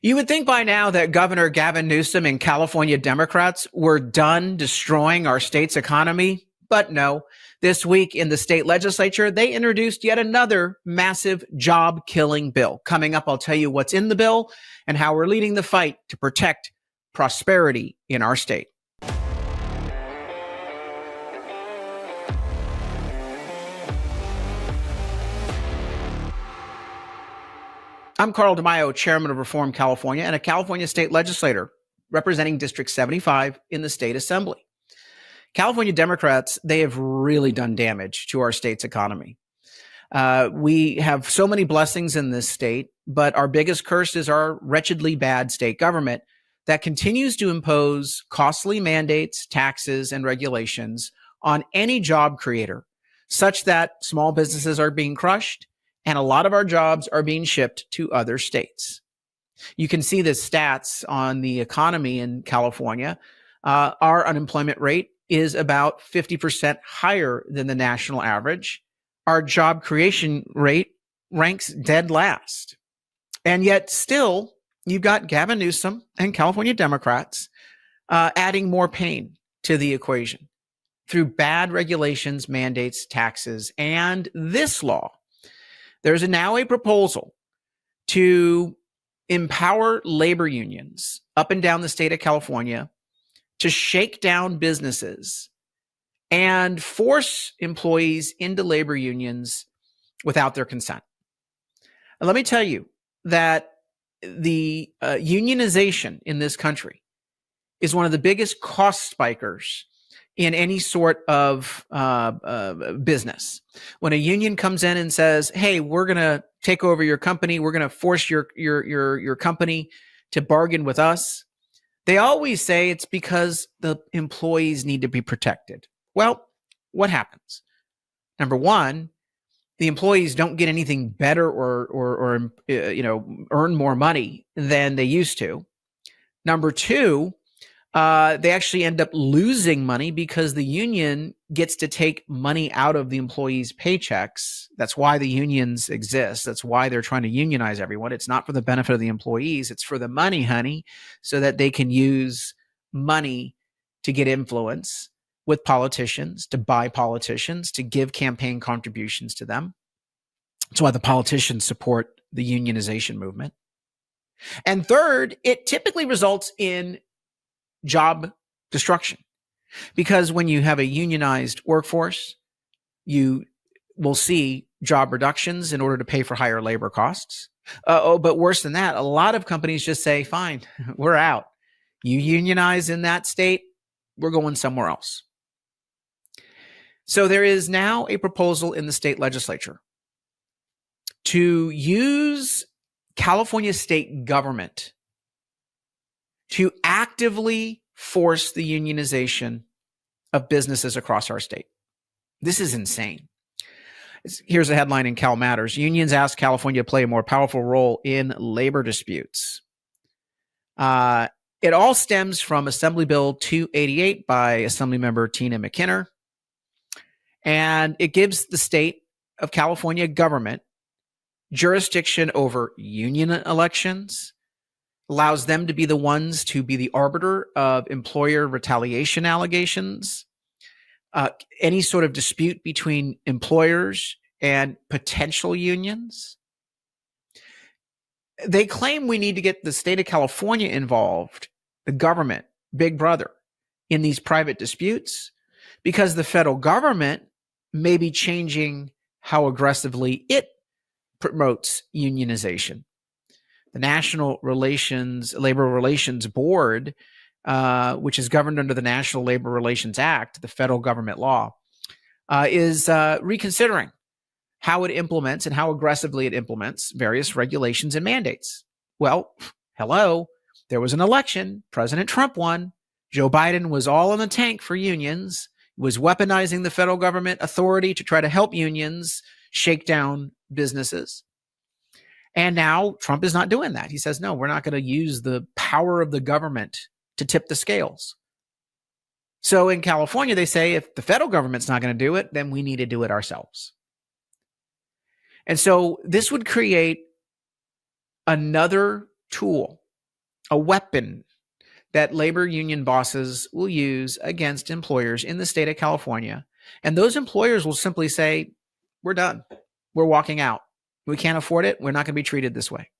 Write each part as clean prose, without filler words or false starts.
You would think by now that Governor Gavin Newsom and California Democrats were done destroying our state's economy, but no. This week in the state legislature, they introduced yet another massive job-killing bill. Coming up, I'll tell you what's in the bill and how we're leading the fight to protect prosperity in our state. I'm Carl DeMaio, chairman of Reform California and a California state legislator representing District 75 in the state assembly. California Democrats, they have really done damage to our state's economy. We have so many blessings in this state, but our biggest curse is our wretchedly bad state government that continues to impose costly mandates, taxes, and regulations on any job creator, such that small businesses are being crushed and a lot of our jobs are being shipped to other states. You can see the stats on the economy in California. Our unemployment rate is about 50% higher than the national average. Our job creation rate ranks dead last. And yet still, you've got Gavin Newsom and California Democrats adding more pain to the equation through bad regulations, mandates, taxes, and this law. There's now a proposal to empower labor unions up and down the state of California to shake down businesses and force employees into labor unions without their consent. And let me tell you that the unionization in this country is one of the biggest cost spikers in any sort of business. When a union comes in and says, hey, we're going to take over your company, we're going to force your company to bargain with us, they always say it's because the employees need to be protected. Well, what happens? Number one, the employees don't get anything better or earn more money than they used to. Number two, they actually end up losing money because the union gets to take money out of the employees' paychecks. That's why the unions exist. That's why they're trying to unionize everyone. It's not for the benefit of the employees. It's for the money, honey, so that they can use money to get influence with politicians, to buy politicians, to give campaign contributions to them. That's why the politicians support the unionization movement. And third, it typically results in job destruction, because when you have a unionized workforce, you will see job reductions in order to pay for higher labor costs. But worse than that, a lot of companies just say, fine, we're out. You unionize in that state, we're going somewhere else. So there is now a proposal in the state legislature to use California state government to actively force the unionization of businesses across our state. This is insane. Here's a headline in Cal Matters. Unions ask California to play a more powerful role in labor disputes. It all stems from Assembly Bill 288 by Assemblymember Tina McKinnon. And it gives the state of California government jurisdiction over union elections, allows them to be the ones to be the arbiter of employer retaliation allegations, any sort of dispute between employers and potential unions. They claim we need to get the state of California involved, the government, Big Brother, in these private disputes, because the federal government may be changing how aggressively it promotes unionization. The National Labor Relations Board, which is governed under the National Labor Relations Act, the federal government law, is reconsidering how it implements and how aggressively it implements various regulations and mandates. Well, hello, there was an election. President Trump won. Joe Biden was all in the tank for unions, was weaponizing the federal government authority to try to help unions shake down businesses. And now Trump is not doing that. He says, no, we're not going to use the power of the government to tip the scales. So in California, they say if the federal government's not going to do it, then we need to do it ourselves. And so this would create another tool a weapon that labor union bosses will use against employers in the state of California. And those employers will simply say, we're done. We're walking out. We can't afford it. We're not going to be treated this way.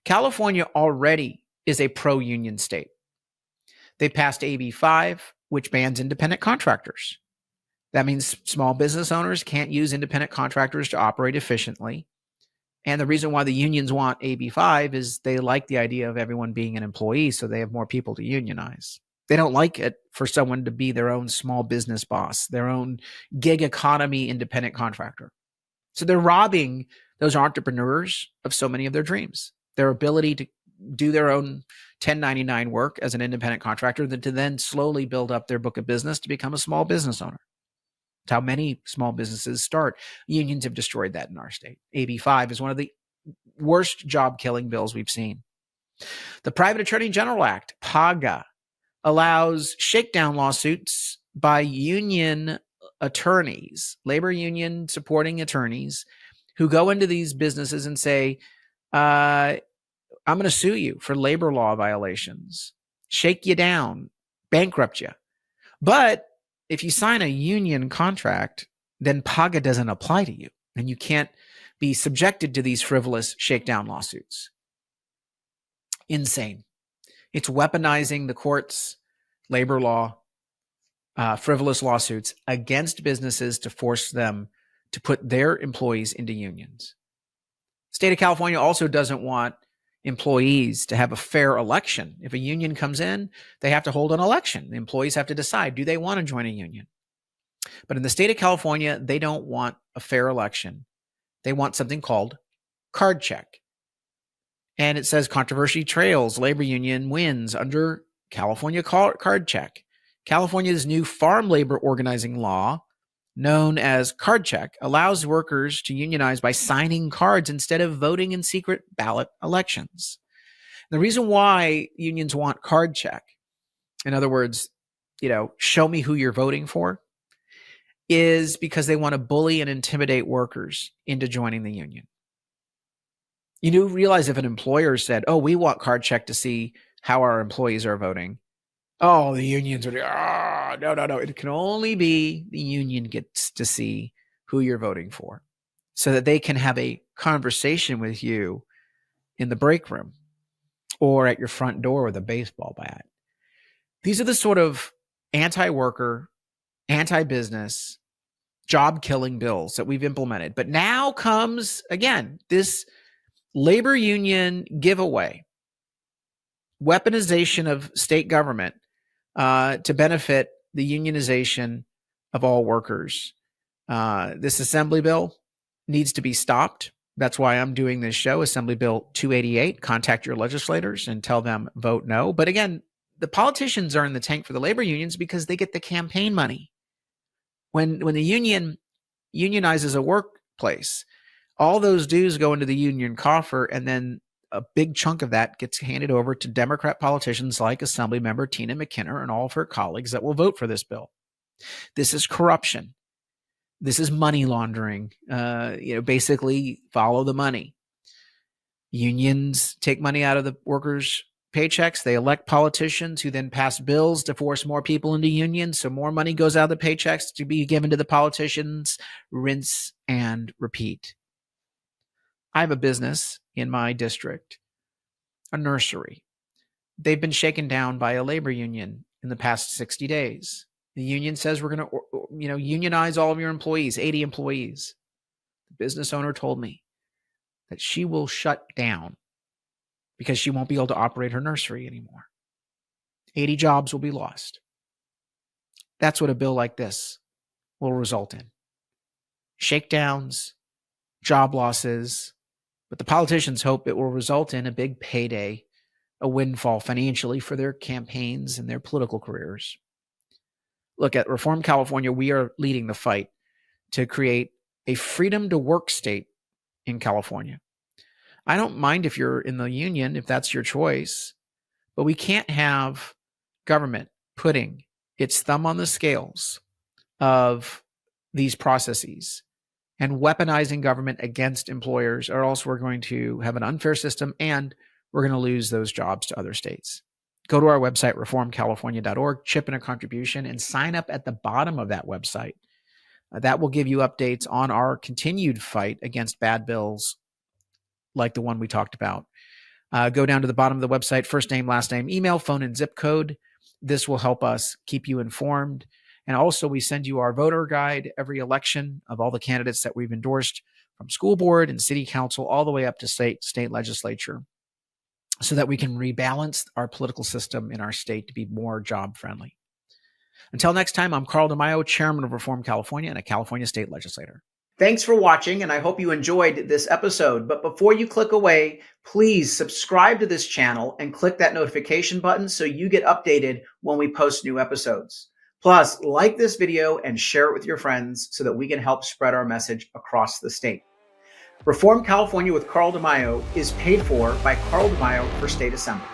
California already is a pro-union state. They passed AB 5, which bans independent contractors. That means small business owners can't use independent contractors to operate efficiently. And the reason why the unions want AB 5 is they like the idea of everyone being an employee, so they have more people to unionize. They don't like it for someone to be their own small business boss, their own gig economy independent contractor. So they're robbing those entrepreneurs of so many of their dreams, their ability to do their own 1099 work as an independent contractor, to then slowly build up their book of business to become a small business owner. It's how many small businesses start. Unions have destroyed that in our state. AB 5 is one of the worst job-killing bills we've seen. The Private Attorney General Act, PAGA, allows shakedown lawsuits by union attorneys, labor union supporting attorneys, who go into these businesses and say, I'm going to sue you for labor law violations, shake you down, bankrupt you. But if you sign a union contract, then PAGA doesn't apply to you, and you can't be subjected to these frivolous shakedown lawsuits. Insane. It's weaponizing the courts, labor law, frivolous lawsuits against businesses to force them to put their employees into unions. The state of California also doesn't want employees to have a fair election. If a union comes in, they have to hold an election. The employees have to decide, do they want to join a union? But in the state of California, they don't want a fair election. They want something called card check. And it says controversy trails, labor union wins under California card check. California's new farm labor organizing law, known as card check, allows workers to unionize by signing cards instead of voting in secret ballot elections. The reason why unions want card check, in other words, show me who you're voting for, is because they want to bully and intimidate workers into joining the union. You do realize if an employer said, oh, we want card check to see how our employees are voting, oh, the unions are, no. It can only be the union gets to see who you're voting for so that they can have a conversation with you in the break room or at your front door with a baseball bat. These are the sort of anti-worker, anti-business, job-killing bills that we've implemented. But now comes, again, this labor union giveaway, weaponization of state government to benefit the unionization of all workers. This assembly bill needs to be stopped. That's why I'm doing this show, Assembly Bill 288. Contact your legislators and tell them vote no. But again, the politicians are in the tank for the labor unions because they get the campaign money. When the union unionizes a workplace, all those dues go into the union coffer, and then a big chunk of that gets handed over to Democrat politicians like Assemblymember Tina McKinnon and all of her colleagues that will vote for this bill. This is corruption. This is money laundering. Basically follow the money. Unions take money out of the workers' paychecks. They elect politicians who then pass bills to force more people into unions. So more money goes out of the paychecks to be given to the politicians. Rinse and repeat. I have a business in my district, a nursery. They've been shaken down by a labor union in the past 60 days. The union says we're going to, unionize all of your employees, 80 employees. The business owner told me that she will shut down because she won't be able to operate her nursery anymore. 80 jobs will be lost. That's what a bill like this will result in. Shakedowns, job losses, but the politicians hope it will result in a big payday, a windfall financially for their campaigns and their political careers. Look, at Reform California, we are leading the fight to create a freedom to work state in California. I don't mind if you're in the union, if that's your choice, but we can't have government putting its thumb on the scales of these processes and weaponizing government against employers, or else we're going to have an unfair system and we're going to lose those jobs to other states. Go to our website, reformcalifornia.org, chip in a contribution, and sign up at the bottom of that website. That will give you updates on our continued fight against bad bills like the one we talked about. Go down to the bottom of the website, first name, last name, email, phone, and zip code. This will help us keep you informed. And also, we send you our voter guide every election of all the candidates that we've endorsed, from school board and city council all the way up to state legislature, so that we can rebalance our political system in our state to be more job friendly. Until next time, I'm Carl DeMaio, Chairman of Reform California and a California state legislator. Thanks for watching, and I hope you enjoyed this episode. But before you click away, please subscribe to this channel and click that notification button so you get updated when we post new episodes. Plus, like this video and share it with your friends so that we can help spread our message across the state. Reform California with Carl DeMaio is paid for by Carl DeMaio for State Assembly.